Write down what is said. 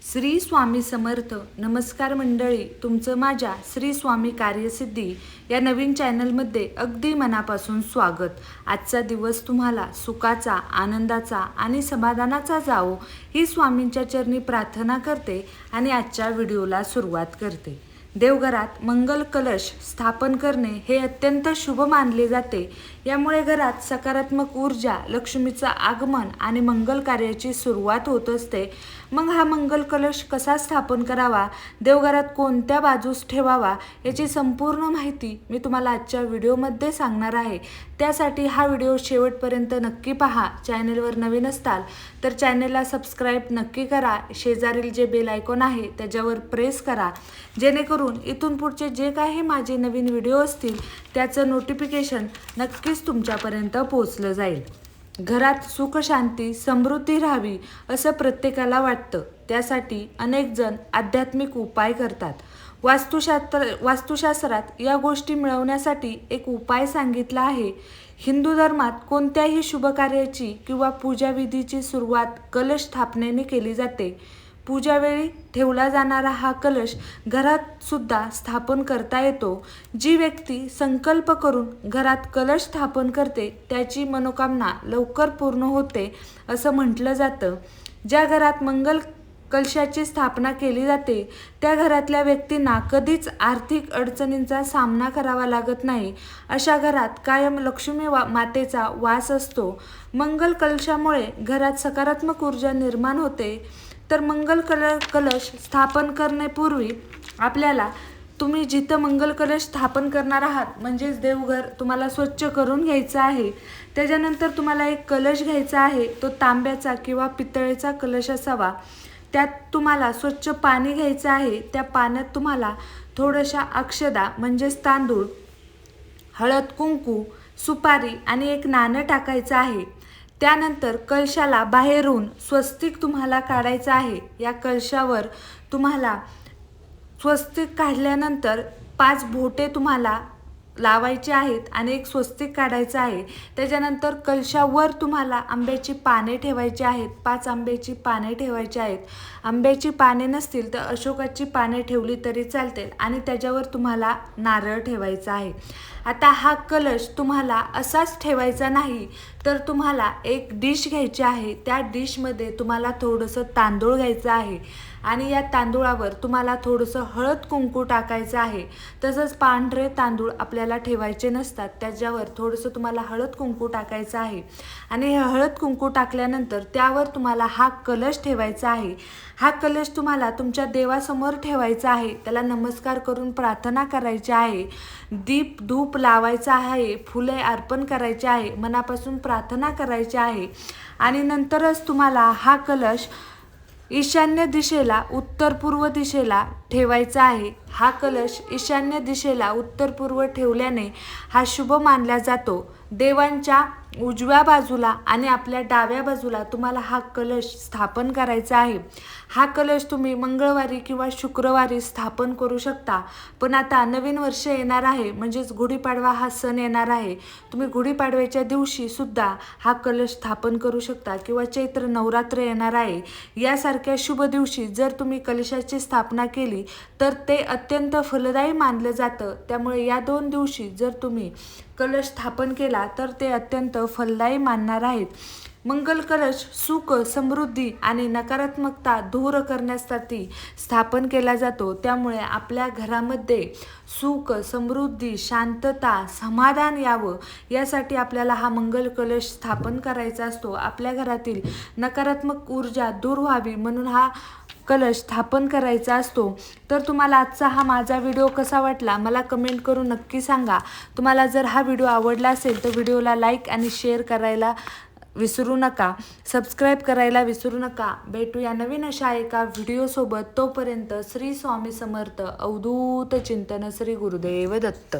श्री स्वामी समर्थ. नमस्कार मंडळी, तुमचं माझ्या श्री स्वामी कार्यसिद्धी या नवीन चॅनलमध्ये अगदी मनापासून स्वागत. आजचा दिवस तुम्हाला सुखाचा, आनंदाचा आणि समाधानाचा जावो ही स्वामींच्या चरणी प्रार्थना करते आणि आजच्या व्हिडिओला सुरुवात करते. देवघरात मंगल कलश स्थापन करणे हे अत्यंत शुभ मानले जाते. यामुळे घरात सकारात्मक ऊर्जा, लक्ष्मीचं आगमन आणि मंगल कार्याची सुरुवात होत असते. मग हा मंगल कलश कसा स्थापन करावा, देवघरात कोणत्या बाजूस ठेवावा याची संपूर्ण माहिती मी तुम्हाला आजच्या व्हिडिओमध्ये सांगणार आहे. त्यासाठी हा व्हिडिओ शेवटपर्यंत नक्की पहा. चॅनलवर नवीन असताल तर चॅनलला सबस्क्राईब नक्की करा. शेजारील जे बेल आयकॉन आहे त्याच्यावर प्रेस करा, जेणेकरून इथून पुढचे जे काही माझे नवीन व्हिडिओ असतील त्याचं नोटिफिकेशन नक्कीच तुमच्यापर्यंत पोहोचलं जाईल. घरात सुख, शांती, समृद्धी राहावी असं प्रत्येकाला वाटतं. त्यासाठी अनेक जण आध्यात्मिक उपाय करतात. वास्तुशास्त्रात या गोष्टी मिळवण्यासाठी एक उपाय सांगितला आहे. हिंदू धर्मात कोणत्याही शुभकार्याची किंवा पूजाविधीची सुरुवात कलश स्थापनेने केली जाते. पूजावेळी ठेवला जाणारा हा कलश घरात सुद्धा स्थापन करता येतो. जी व्यक्ती संकल्प करून घरात कलश स्थापन करते त्याची मनोकामना लवकर पूर्ण होते असं म्हटलं जातं. ज्या घरात मंगल कलशाची स्थापना केली जाते त्या घरातल्या व्यक्तींना कधीच आर्थिक अडचणींचा सामना करावा लागत नाही. अशा घरात कायम लक्ष्मी मातेचा वास असतो. मंगल कलशामुळे घरात सकारात्मक ऊर्जा निर्माण होते. तर मंगल कलश स्थापन करण्यापूर्वी आपल्याला तुम्ही जिथं मंगल कलश स्थापन करणार आहात म्हणजेच देवघर तुम्हाला स्वच्छ करून घ्यायचं आहे. त्याच्यानंतर तुम्हाला एक कलश घ्यायचा आहे. तो तांब्याचा किंवा पितळेचा कलश असावा. त्यात तुम्हाला स्वच्छ पाणी घ्यायचं आहे. त्या पाण्यात तुम्हाला थोड्याशा अक्षदा म्हणजेच तांदूळ, हळद, कुंकू, सुपारी आणि एक नाणं टाकायचं आहे. त्यानंतर कलशाला बाहेरून स्वस्तिक तुम्हाला काढायचं आहे. या कलशावर तुम्हाला स्वस्तिक काढल्यानंतर 5 बोटे तुम्हाला लावायचे आहेत आणि एक स्वस्तिक काढायचं आहे. त्याच्यानंतर कलशावर तुम्हाला आंब्याची पाने ठेवायची आहेत. 5 आंब्याची पाने ठेवायची आहेत. आंब्याची पाने नसतील तर अशोकाची पाने ठेवली तरी चालतील आणि त्याच्यावर तुम्हाला नारळ ठेवायचा आहे. आता हा कलश तुम्हाला असाच ठेवायचा नाही, तर तुम्हाला एक डिश घ्यायची आहे. त्या डिशमध्ये तुम्हाला थोडंसं तांदूळ घ्यायचं आहे आणि या तांदूळावर तुम्हाला थोडंसं हळद कुंकू टाकायचं आहे. तसंच पांढरे तांदूळ आपल्याला ठेवायचे नसतात, त्याच्यावर थोडंसं तुम्हाला हळद कुंकू टाकायचं आहे आणि हे हळद कुंकू टाकल्यानंतर त्यावर तुम्हाला हा कलश ठेवायचा आहे. हा कलश तुम्हाला तुमच्या देवासमोर ठेवायचा आहे. त्याला नमस्कार करून प्रार्थना करायची आहे. दीप धूप लावायचा आहे. फुले अर्पण करायचे आहे. मनापासून प्रार्थना करायची आहे आणि नंतरच तुम्हाला हा कलश ईशान्य दिशेला, उत्तर पूर्व दिशेला ठेवायचा आहे. हा कलश ईशान्य दिशेला, उत्तर पूर्व ठेवल्याने हा शुभ मानला जातो. देवांच्या उजव्या बाजूला आणि आपल्या डाव्या बाजूला तुम्हाला हा कलश स्थापन करायचा आहे. हा कलश तुम्ही मंगळवारी किंवा शुक्रवारी स्थापन करू शकता. पण आता नवीन वर्ष येणार आहे म्हणजेच गुढीपाडवा हा सण येणार आहे. तुम्ही गुढीपाडव्याच्या दिवशी सुद्धा हा कलश स्थापन करू शकता किंवा चैत्र नवरात्र येणार आहे यासारख्या शुभ दिवशी जर तुम्ही कलशाची स्थापना केली तर ते अत्यंत फलदायी मानलं जातं. त्यामुळे या 2 दिवशी जर तुम्ही कलश स्थापन केला तर ते अत्यंत फलदायी मानणार आहेत. मंगल कलश सुख, समृद्धी आणि नकारात्मकता दूर करण्यासाठी स्थापन केला जातो. त्यामुळे आपल्या घरामध्ये सुख, समृद्धी, शांतता, समाधान यावं यासाठी आपल्याला हा मंगल कलश स्थापन करायचा असतो. आपल्या घरातील नकारात्मक ऊर्जा दूर व्हावी म्हणून हा कलश स्थापन करायचा असतो. तर तुम्हाला आजचा हा माझा व्हिडिओ कसा वाटला मला कमेंट करून नक्की सांगा. तुम्हाला जर हा व्हिडिओ आवडला असेल तर व्हिडिओला लाईक आणि शेअर करायला विसरू नका. सबस्क्राईब करायला विसरू नका. भेटूया नवीन अशा एका व्हिडिओसोबत. तोपर्यंत श्री स्वामी समर्थ. अवधूत चिंतन. श्री गुरुदेव दत्त.